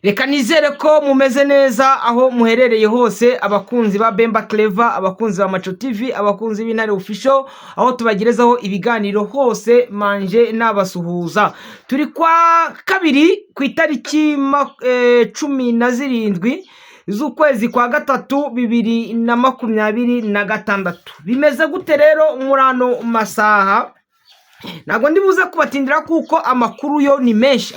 Reka nizere ko mumeze neza aho muherereye hose, abakunzi ba Bemba Clever, abakunzi ba Maco TV, abakunzi b'Intare Official, aho tubagerezaho ibiganiro hose manje nabasuhuza. Turi kwa kabiri ku itariki 17 z'ukwezi kwa gatatu 2026. Bimeze gute rero murano masaha? Nago ndibuze kubatindira kuko amakuru yo ni menshi,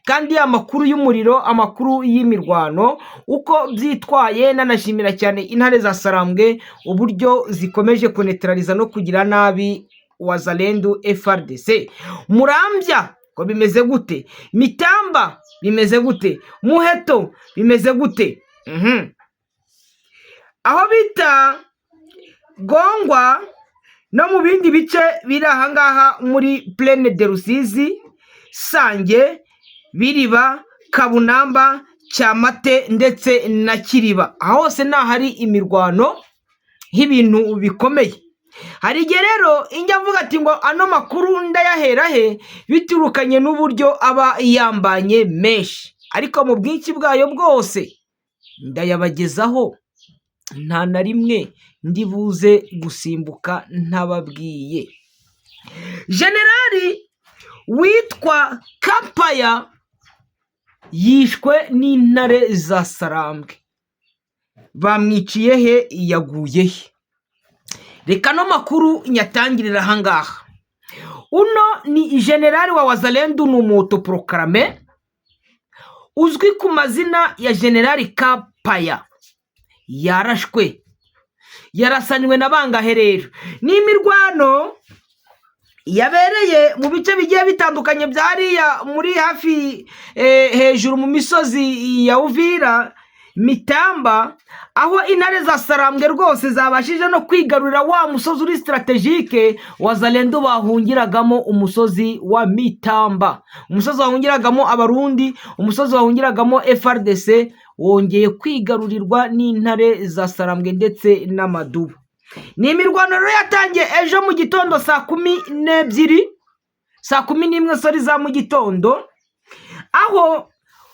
kandi amakuru y'umuriro, amakuru y'imirwano uko byitwaye. Nanashimira cyane Intare za Sarambwe uburyo zikomeje kunetraliza no kugira nabi Wazalendo FRDC. Murambya ko bimeze gute? Mitamba bimeze gute? Muheto bimeze gute? Aho bita Gongwa no mu bindi bice biri ahangaha muri Plaine de Rusizi, Sange, Biriba, Kabunamba, Cyamate ndetse na Kiriba. Aho hose nahari imirwano nk'ibintu bikomeye. Hari igihe rero injya mvuga ati ngo ano makuru ndayahera he biturukanye n'uburyo aba yambanye menshi, ariko mu bwinshi bwayo bwose ndayabagezaho, nta na rimwe ndibuze gusimbuka ntababwiye. Generali witwa Kapaya yishwe n'Intare za Sarambwe. Bamwiciye he? Yaguye he? Reka no makuru nyatangirira ahangaha. Uno ni generali wa Wazalendo, n'umutoproclame uzwi ku mazina ya Generali Kapaya. Yarashwe, yarasanywe na bangahe rero? Ni imirwano yabereye mu bice bigiye bitandukanye byariya muri hafi hejuru mu misozi ya Uvira, Mitamba, aho Intare za Sarambwe rwose zabashije no kwigarurira wa musozi uri strategique Wazalendo bahungiragamo, umusozi wa Mitamba, umusozi wahungiragamo Abarundi, umusozi wahungiragamo FRDC, wongeye kwigarurirwa n'Intare za Sarambwe ndetse n'Amadubu. Ni imirwano rero yatangiye ejo mu gitondo saa 11 za mu gitondo, aho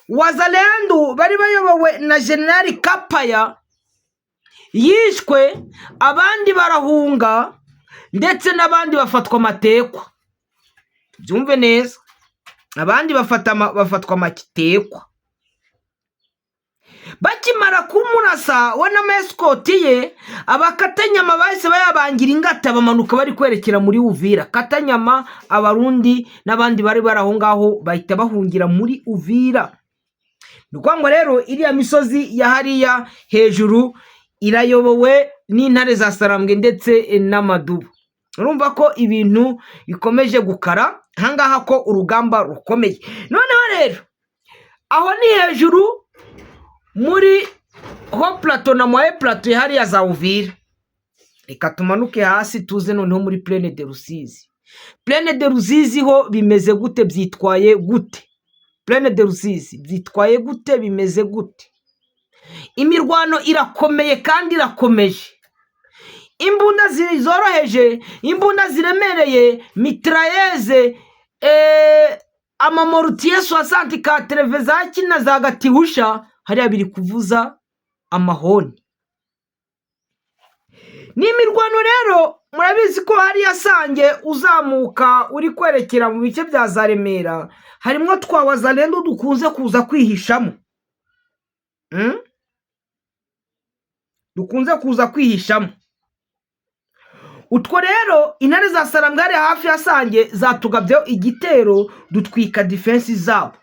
Wazalendo bari bayobowe na Generali Kapaya yishwe, abandi barahunga ndetse n'abandi bafatwa amatekwa. Byumve neza, abandi bafatwa amatekwa. Bakimara kumurasa we n'amescoti ye, abakatanyama bahise bayabangira ingata bamanuka bari kwerekera muri Uvira. Katanyama, Abarundi n'abandi bari barahongaho bahita bahungira muri Uvira. Nukwangwa rero iriya misozi ya hariya hejuru irayobowe n'Intare za Sarambwe ndetse n'Amadubu. Urumva ko ibintu bikomeje gukara hangaha, ko urugamba rukomeye. Noneho rero aho ni hejuru muri ho plateau na moye plateau hariya za Uvira. Reka tumanuke hasi tuze noneho muri Plaine de Rusizi. Plaine de Rusizi ho bimeze gute? Byitwaye gute? Plaine de Rusizi byitwaye gute? Bimeze gute? Imirwano irakomeye kandi irakomeje. Imbunda zoroheje, imbunda ziremereye, mitrailleze, amamortier 64 za kina za gatihusha hariya biri kuvuza amahoni. Ni imirwano rero murabizi ko hariya Sange uzamuka uri kwerekera mu bice bya za Remera, harimo twa Wazalendo dukunze kuza kwihishamo. Dukunze kuza kwihishamo. Utwo rero Intare za Sarambwe ari hafi ya Sange zatugabyeho igitero dutwika defense zabo.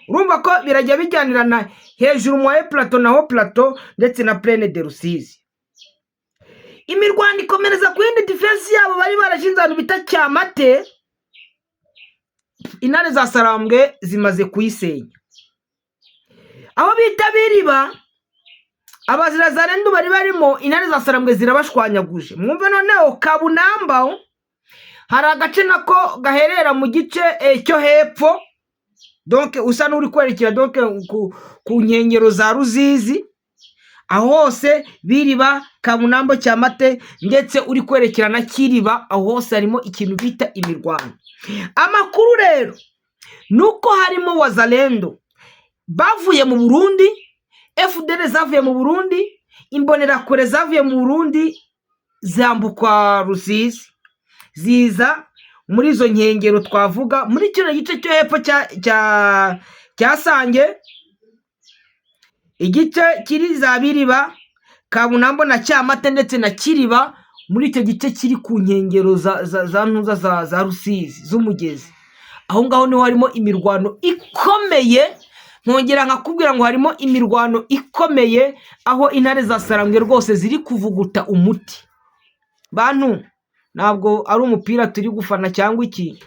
Urumva ko birajya bijyanirana hejuru mu plateau na ho plateau ndetse na Plaine de Rusizi. Imirwano ikomereza ku yindi defense yabo bari barashinze ahantu bita Cyamate. Intare za Sarambwe zimaze kuyisenya. Aho bita Biriba, Abazalendo bari barimo Intare za Sarambwe zirabashwanyaguje. Mwumve noneho Kabunamba hari agace nako gaherera mu gice cyo hepfo, donc usa n'uri kwerekera donc ku nkengero za Ruzizi. Aho hose Biriba, Kabunambo, Cyamate ndetse uri kwerekera na Kiriba, aho hose harimo ikintu bita imirwano. Amakuru rero nuko harimo wazalendo bavuye mu Burundi, FDL zavuye mu Burundi, imbonerakure zavuye mu Burundi zambukwa Rusizi ziza muri izo nkengero twavuga muri kino gice cyo hepfo cya Sange, igice kiri za Biriba, Kabunambo na Cyamate ndetse na Kiriba, muri icyo gice kiri ku nkengero za ntuza za Rusizi z'umugezi. Aho ngaho niho harimo imirwano ikomeye, nkongera nkakubwira ngo harimo imirwano ikomeye aho intare za Sarambwe rwose ziri kuvuguta umuti. Bantu ntabwo ari umupira turi gufana cyangwa iki,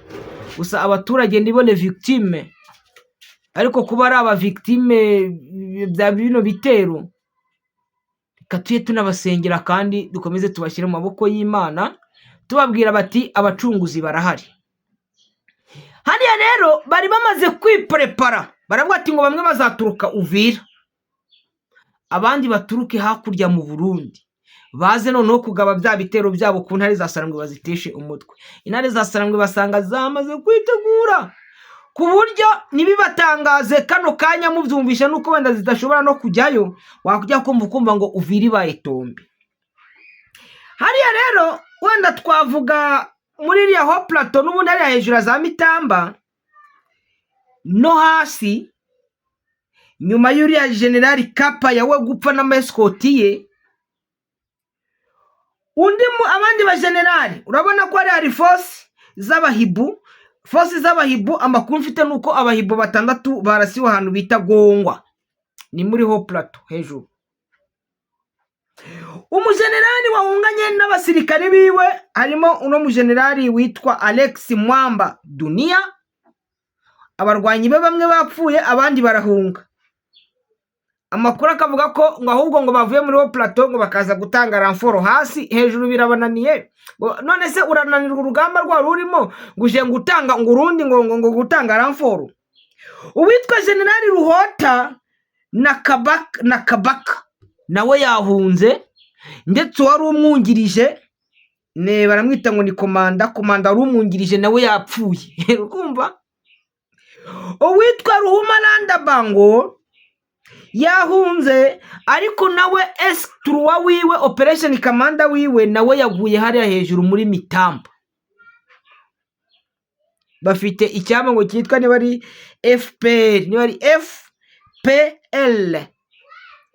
gusa abaturage ndibone victime, ariko kuba ari aba victime bya bino bitero, reka tujye tunabasengera kandi dukomeze tubashyire mu maboko y'Imana, tubabwira bati abacunguzi barahari. Hariya rero bari bamaze kwiprepara, baravuga ati ngo bamwe bazaturuka Uvira, abandi baturuke hakurya mu Burundi, baze noneho kugaba bya bitero byabo ku ntare za Sarambwe baziteshe umutwe. Intare za Sarambwe basanga zamaze kwitegura ku buryo nibibatangaze kano kanya mubyumvisha nuko wenda zidashobora no kujyayo, wakujya kumva ngo Uvira ibaye tombe. Hariya rero wenda twavuga muri iriya ho plateau n'ubundi hariya hejuru za Mitamba no hasi, nyuma y'uriya General Kapa yawe gupfa n'amaeskoti ye, abandi ba generali urabona ko ari force z'abahibu. Amakuru mfite nuko abahibu 6 barasiwe ahantu bita Gongwa, ni muri ho plateau hejuru. Umugenerali wahunganye n'abasirikare biwe harimo uno mugenerali witwa Alex Mwamba Dunia. Abarwanyi be bamwe bapfuye abandi barahunga. Amakuru akavuga ko ngo ahubwo ngo bavuye muri ho plateau ngo bakaza gutanga ramforo hasi, hejuru birabananiye. None se urananirwa urugamba rwa rurimo guje ngutanga ngo urundi ngo gutanga ramforo. Uwitwa General Ruhota na Kabaka nawe yahunze, ndetse wari umwungirije ne baramwita ngo ni komanda wari umwungirije nawe yapfuye. Ukumva uwitwa Ruhumalanda Bango yahunze, ariko nawe S3 wiwe operation commander wiwe nawe yaguye hariya hejuru muri Mitamba. Bafite icyama ngo cyitwa niba ari FPL, niba ari FPL,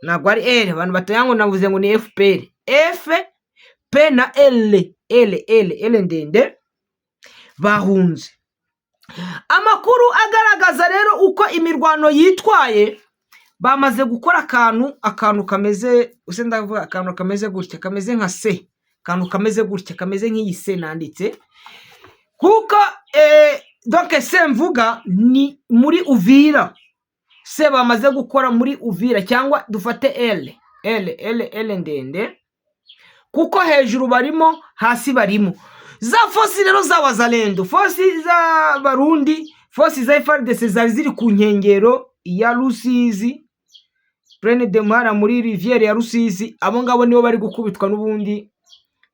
ntabwo ari L. Abantu batayango navuze ngo ni FPL, F P na L ndende bahunze. Amakuru agaragaza rero uko imirwano yitwaye, bamaze gukora akantu kameze ndavuga akantu kameze gutya, kameze nka C, akantu kameze gutya, kameze nk'iyi C nanditse kuko donc C mvuga ni muri Uvira. C bamaze gukora muri Uvira, cyangwa dufate L ndende kuko hejuru barimo hasi barimo. Za force rero za wazalendo, force za Barundi, force za FARDC zari ziri ku nkengero ya Rusizi, Plaine de Mara muri rivière ya Rusizi. Abo ngabo nibo bari gukubitwa n'ubundi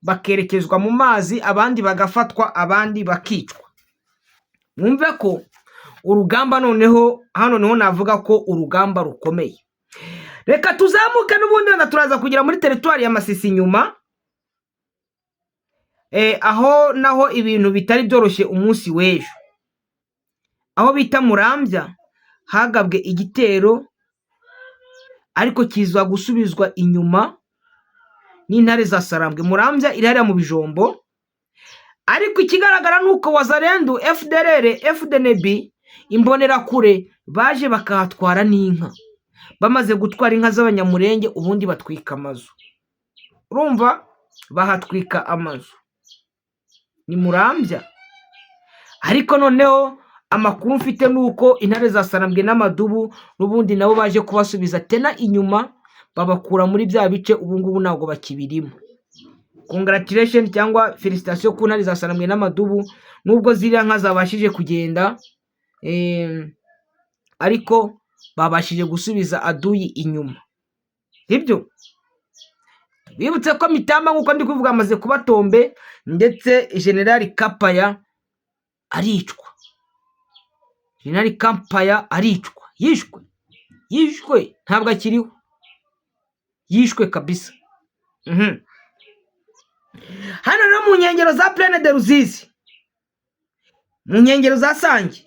bakerekezwa mu mazi, abandi bagafatwa, abandi bakicwa. Mwumve ko urugamba noneho hano niho navuga ko urugamba rukomeye. Reka tuzamuke n'ubundi na turaza kugira muri territoire ya Masisi nyuma, aho naho ibintu bitari byoroshye umunsi w'ejo, aho bita Murambya hagabwe igitero, ariko kizwa gusubizwa inyuma n'intare za Sarambwe. Murambya irahera mu Bijombo, ariko ikigaragara nuko wazalendo FDLR FDNB imbonerakure baje bakahatwara n'inka. Bamaze gutwara inka z'abanyamurenge ubundi batwika amazu. Urumva bahatwika amazu ni Murambya. Ariko noneho amakuru mfite nuko intare za Sarambwe n'amadubu n'ubundi nabo baje kubasubiza tena inyuma, babakura muri bya bice ubu ngubu ntabwo bakibirimo. Congratulations cyangwa felicitation ku ntare za Sarambwe n'amadubu, nubwo ziriya nka zabashije kugenda, ariko babashije gusubiza aduyi inyuma. Ibyo bibutse ko Mitamba nkuko ndi kuvuga amaze kuba tombe, ndetse General Kapaya aricwa. Jenerali Kampaya aricwa, yishwe ntabwo akiriho, yishwe kabisa. Hano rero mu nkengero za Plaine de Ruzizi, mu nkengero za Sange,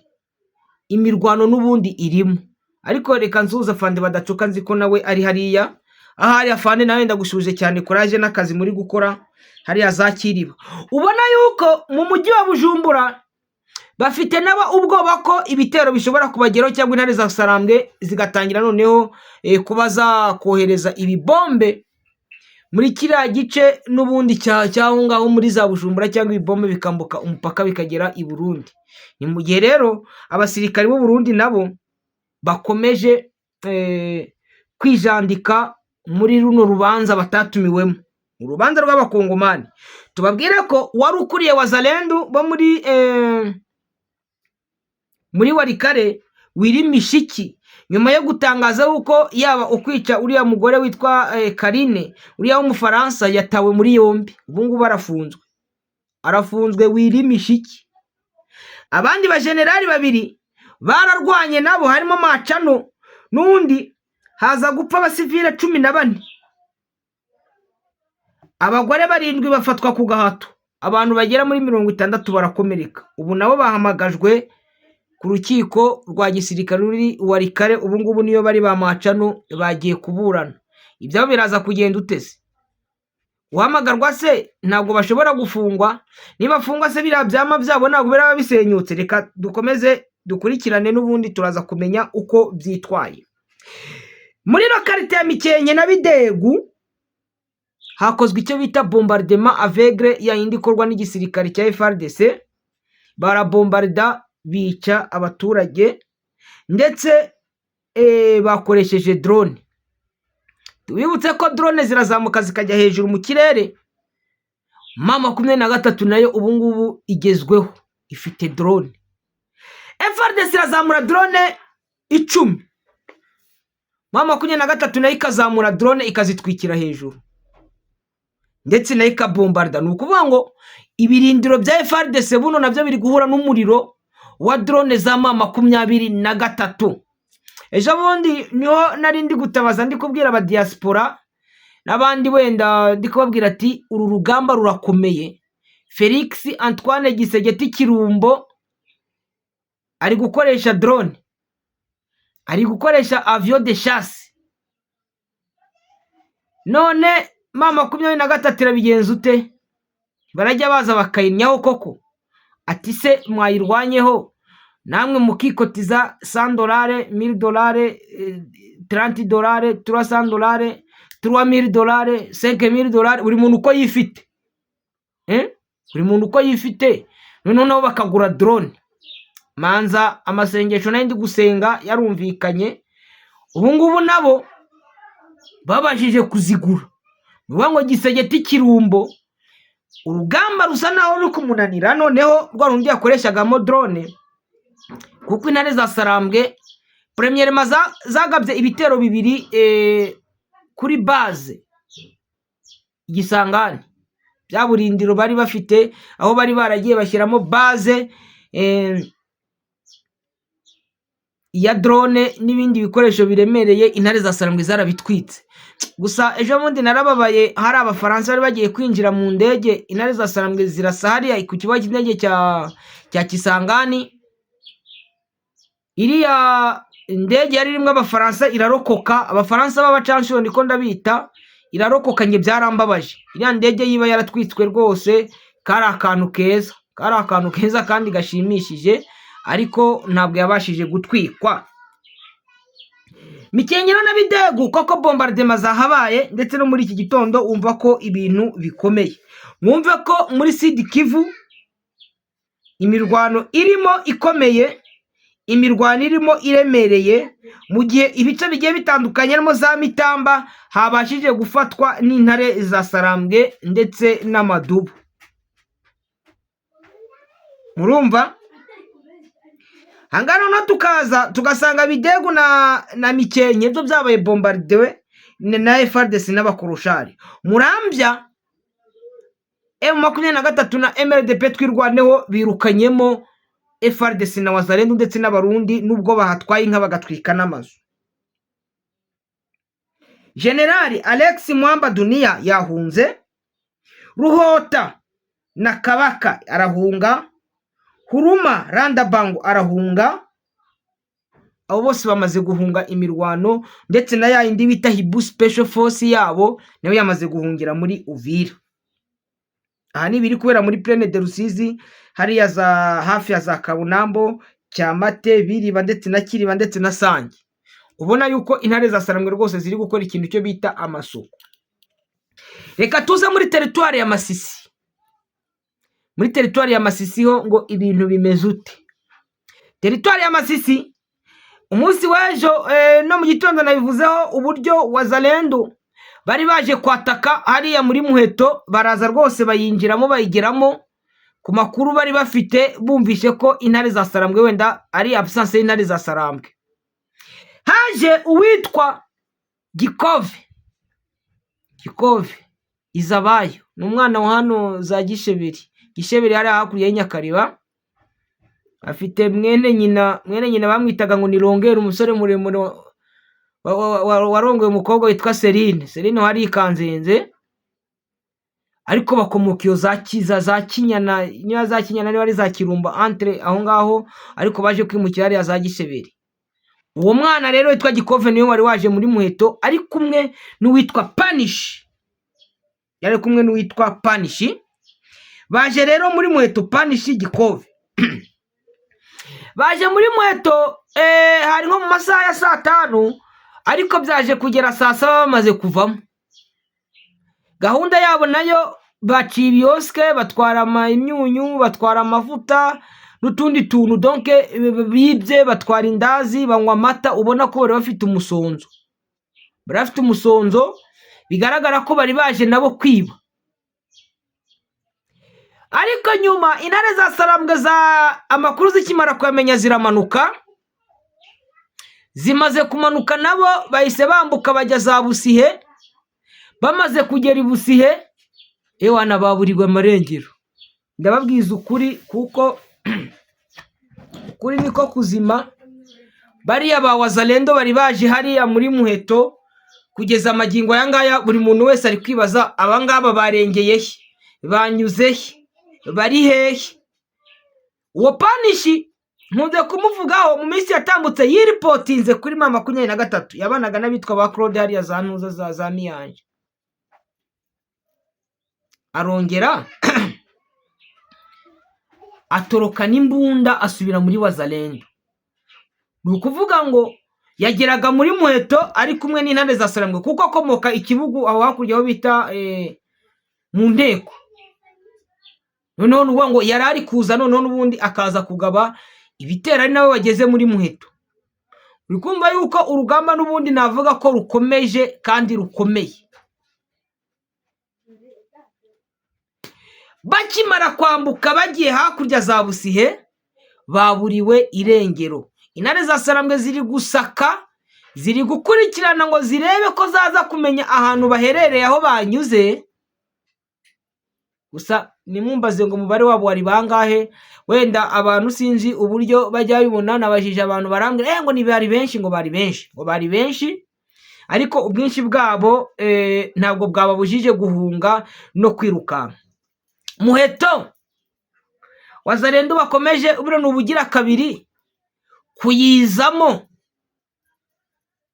imirwano n'ubundi irimo, ariko reka nsuhuza Afande Badacoka, nzi ko nawe ari hariya. Ahari Afande nawe ndagushuje cyane, courage n'akazi muri gukora hariya za Kiriba. Ubona yuko mu mujyi wa Bujumbura bafite naba ubwoba ko ibitero bishobora kubageraho, cyangwa intare za Sarambwe zigatangira noneho kuba zakohereza ibibombe muri kiriya gice n'ubundi cyaho ngaho muri za Bujumbura, cyangwa ibibombe bikambuka umupaka bikagera i Burundi. Ni mu gihe rero abasirikari b'u Burundi nabo bakomeje kwijandika muri runo rubanza batatumiwemo, urubanza rw'abakongomani. Tubabwire ko wari ukuriye Wazalendo bo muri Warikare, Wirimishiki, nyuma yo gutangaza uko yaba ukwica uriya mugore witwa Karine, uriya w'umufaransa, yatawe muri yombi. Ubu ngubu arafunzwe Wirimishiki. Abandi bajenerali babiri bararwanye nabo, harimo Macano n'undi, haza gupfa abasivile 14. Abagore 7 bafatwa ku gahato, abantu bagera muri 60 barakomereka. Ubu nabo bahamagajwe ku rukiko rwa gisirikare ruri Warikare. Ubu ngubu niyo bari ba Macano bagiye kuburana. Ibyo biraza kugenda utese, uhamagarwa se ntabwo bashobora gufungwa? Niba fungwa se biriya byama byabo ntabwo biraba bisenyutse? Reka dukomeze dukurikirane n'ubundi turaza kumenya uko byitwaye. Muri lokalite ya Mikenke na Bidegu hakozwe icyo bita bombardement aveugle, ya yindi ikorwa n'igisirikare cya FARDC. Barabombarda bica abaturage, ndetse bakoresheje drone. Tubibutse ko drone zirazamuka zikajya hejuru mu kirere. M23 nayo ubu ngubu igezweho, ifite drone. FARDC irazamura drone 10, M23 nayo ikazamura drone ikazitwikira hejuru, ndetse nayo ikabombarda. Ni ukuvuga ngo ibirindiro bya FARDC buno nabyo biri guhura n'umuriro wa drone za M23. Ejo bundi niho nari ndi gutabaza, ndi kubwira aba diaspora n'abandi wenda ndi kubabwira ati uru rugamba rurakomeye. Felix Antoine Gisegeti Kirumbo ari gukoresha drone, ari gukoresha avion de chasse. None M23 irabigenza ute? Barajya baza bakayinyaho koko? Ati se mwayirwanyeho namwe mukikotiza $100, $1000, $30, $300, $3000, $5000, buri muntu uko yifite. Buri muntu uko yifite. None nabo bakagura drone. Manza amasengesho nandi gusenga yarumvikanye. Ubu ngubu nabo babashije kuzigura. Nuba ngo Gisegeti Kirumbo urugamba rusa naho ruri kumunanira, noneho rwa rundi yakoreshagamo drone, kuko intare za Sarambwe premièrement zagabye ibitero 2 kuri base Gisangani. Bya burindiro bari bafite aho bari baragiye bashyiramo base ya drone n'ibindi bikoresho biremereye. Intare za Sarambwe zarabitwitse. Gusa ejo bundi narababaye, hari abafaransa bari bagiye kwinjira mu ndege, intare za Sarambwe zirasa hariya ku kibuga cy'indege cya Kisangani. Iriya ndege yari irimo abafaransa irarokoka. Abafaransa b'abacanshuro niko ndabita, irarokoka. Nge byarambabaje. Iriya ndege yiba yaratwitswe rwose. Kari akantu keza kandi gashimishije, ariko ntabwo yabashije gutwikwa. Mikenke na Bidegu koko bombardement zahabaye, ndetse no muri iki gitondo umva ko ibintu bikomeye. Mwumve ko muri Sud Kivu imirwano irimo ikomeye, imirwano irimo iremereye, mu gihe ibice bigiye bitandukanye no za Mitamba habashije gufatwa n'intare za Sarambwe ndetse n'amadubu. Murumva? Hangano no tukaza tugasanga Bidegu na Mikenke byo byabaye bombardewe na FARDC n'abakurushari. Murambya M23 na MLDP twirwaneho birukanyemo FARDC na Wazalendo ndetse n'abarundi nubwo bahatwaye inka bagatwika n'amazu. Generali Alex Mwamba Dunia yahunze, Ruhota na Kabaka arahunga, Huruma Randabango arahunga. Abo bose bamaze guhunga imirwano, ndetse na yindi bita Hibu Special Force yabo nayo yamaze guhungira muri Uvira. Aha ni biri kubera muri Plaine de Rusizi, hariya za hafi ya za Kabunambo, Cyamate, Biriba ndetse na Kiriba ndetse na Sange. Ubona yuko intare za Sarambwe rwose ziri gukora ikintu cyo bita amasuku. Reka tuze muri teritwari ya Masisi. Muri teritwari ya Masisi ho ngo ibintu bimeze ute? Teritwari ya Masisi umunsi w'ejo no mu gitondo nabivuzeho uburyo Wazalendo bari baje kwataka hariya muri Muheto, baraza rwose bayinjiramo bayigeramo. Ku makuru bari bafite bumvishe ko intare za Sarambwe wenda ari absence y'intare za Sarambwe. Haje uwitwa Gikove Izabayo, n'umwana wa hano za Gisheberi hari hakurya y'Inyakariba. Afite mwene nyina bamwitaga ngo ni Rongera, umusore muremure warongoye umukobwa witwa Celine wari ikanzenze, ariko bakomoka iyo za Kinyana, niba za Kinyana niba ari za Kirumba entre aho ngaho, ariko baje kwimukira hariya za Gisheberi. Uwo mwana rero witwa Gikove niwe wari waje muri Muheto ari kumwe n'uwitwa Panish. Baje rero muri Muheto Panish Gikove. Baje muri Muheto hari nko mu masaha ya 5, ariko byaje kugera saa 7 bamaze kuvamo. Gahunda yabo nayo baciye ibioske, batwara imyunyu, batwara amavuta n'utundi tuntu, donc bibye, batwara indazi, banywa amata. Ubona ko bari bafite umusonzo, bigaragara ko bari baje nabo kwiba. Ariko nyuma intare za Sarambwe za amakuru zikimara kwamenya ziramanuka. Zimaze kumanuka nabo bahise bambuka bajya za Busihe. Bamaze kugera ibusihe ewana baburirwa amarengero. Ndababwiza ukuri kuko kuri niko kuzima. Bariya ba Wazalendo bari baje hariya muri Muheto, kugeza amagingo aya ngaya buri muntu wese ari kwibaza abangaba barengeye he, banyuze he, bari hehe. Uwo Panishi nkunze kumuvugaho mu minsi yatambutse, yiripotinze kuri mama 23 yabanaga n'abitwa ba Claude hariya za ntuza za Miyanje. Arongera atoroka n'imbunda asubira muri Wazalendo. Nukuvuga ngo yageraga muri Muheto ari kumwe n'intare za Sarambwe, kuko akomoka ikibugu aho hakurya aho bita mu nteko. Noneho nuvuga ngo yarari kuza, noneho n'ubundi akaza kugaba ibitera ari nawe bageze muri Muheto. Uri kumva yuko urugamba n'ubundi navuga ko rukomeje kandi rukomeye. Bakimara kwambuka bagiye hakurya za Busihe, baburiwe irengero. Intare za Sarambwe ziri gusaka, ziri gukurikirana ngo zirebe ko zaza kumenya ahantu baherereye aho banyuze. Gusa nimumbaze ngo mubare wabo wari bangahe, wenda abantu sinzi uburyo bajya bibona. Nabajije abantu barambwira ngo ni bari benshi, ngo bari benshi, ariko ubwinshi bwabo ntabwo bwababujije guhunga no kwirukanka. Muheto Wazalendo bakomeje ubure n'ubugira kabiri kuyizamo.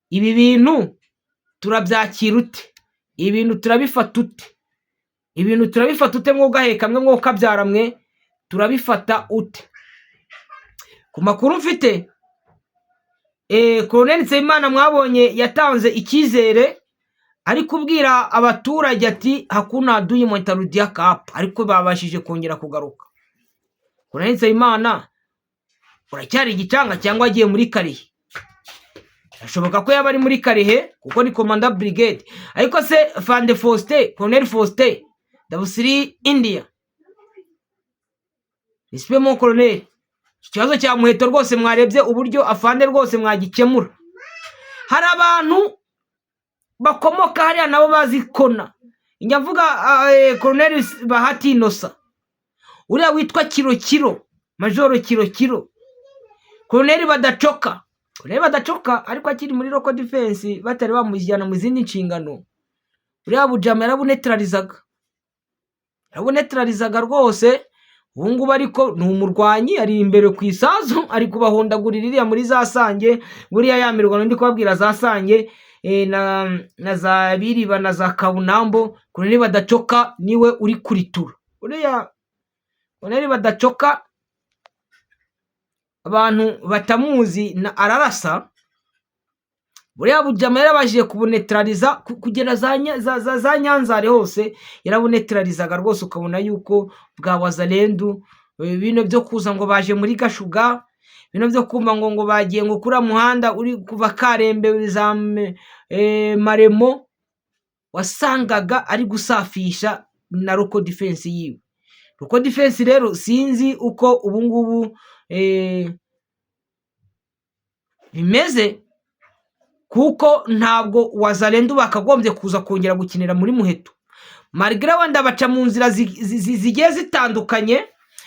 Ibi bintu turabyakira ute? Ibintu turabifata ute? Mwogaheka mwe mwokabyara mwe, turabifata ute? Ku makuru mfite Colonel Nsabimana mwabonye yatanze icyizere, ari kubwira abaturage ati hakuna adui mtarudia hapa, ariko babashije kongera kugaruka. Colonel Nsabimana uracyari igicanga cyangwa agiye muri Karihe? Ashoboka ko yaba ari muri Karihe kuko ni Commander Brigade, ariko se Fande Faustin, Colonel Faustin Dabusiri India, Nispemo Colonel, ikibazo cya Muheto rwose mwarebye uburyo afande rwose mwagikemura. Hari abantu bakomoka hariya nabo bazikona. Inyavuga Colonel Bahati Inosa, uriya witwa Kiro Majoro Kirokiro, Colonel Badacoka ariko akiri muri local defense batari bamujyana mu zindi nshingano. Uriya Bujama yarabunetralizaga rwose. Ubu ngubu ariko ni umurwanyi, ari imbere ku isazo, ari kubahondagurira iriya muri za Sange. Buriya yamirwa ndi kubabwira za Sange na za Biriba na za Kabunambo. Colonel Badacoka niwe uri kuritura. Uriya Colonel Badacoka abantu batamuzi na ararasa. Buriya Bujama yarabashije kubunetraliza kugera za Nyanzare hose, yarabunetralizaga rwose, ukabona yuko bwa Wazalendo bino byo kuza ngo baje muri Gashuga, bino byo kumva ngo bagiye ngo kura muhanda uri kuva Karembe za Maremo, wasangaga ari gusafisha na local defense yiwe. Local defense rero sinzi uko ubu ngubu bimeze, kuko ntabwo Wazalendo bakagombye kuza kongera gukinira muri Muheto. Malgré wenda baca mu nzira zigiye zitandukanye,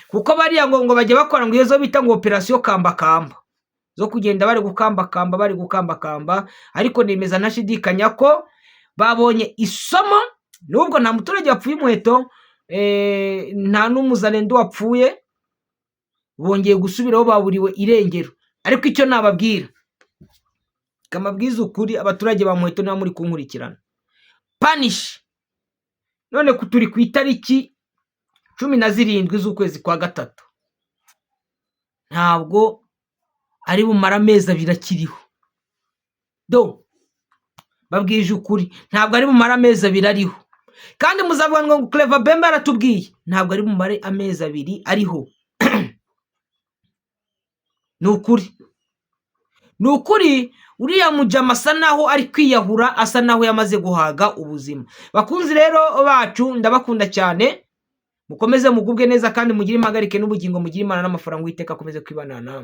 kuko bariya ngo bajye bakora ngo izo bita ngo operation kambakamba, zo kugenda bari gukambakamba, ariko nemeza ntashidikanya ko babonye isomo. Nubwo nta muturage wapfuye Muheto, nta n'umuzalendo wapfuye, bongeye gusubiraho baburiwe irengero. Ariko icyo nababwira, kamabwiza ukuri, abaturage ba Muheto na muri kunkurikirana, punish none kuturi ku itariki 17 z'ukwezi kwa gatatu, ntabwo ari bumara amezi 2 akiriho. Babwije ukuri, ntabwo ari bumara amezi 2 ariho. Kandi muzavuga ngo Clever Bemba aratubwiye, ntabwo ari bumare amezi 2 ariho. Ni ukuri uriya Mujama asa naho ari kwiyahura, asa naho yamaze guhaga ubuzima. Bakunzi rero bacu, ndabakunda cyane, mukomeze mugubwe neza kandi mugire impagarike n'ubugingo, mugire Imana n'amafaranga, Uwiteka akomeze kwibana namwe.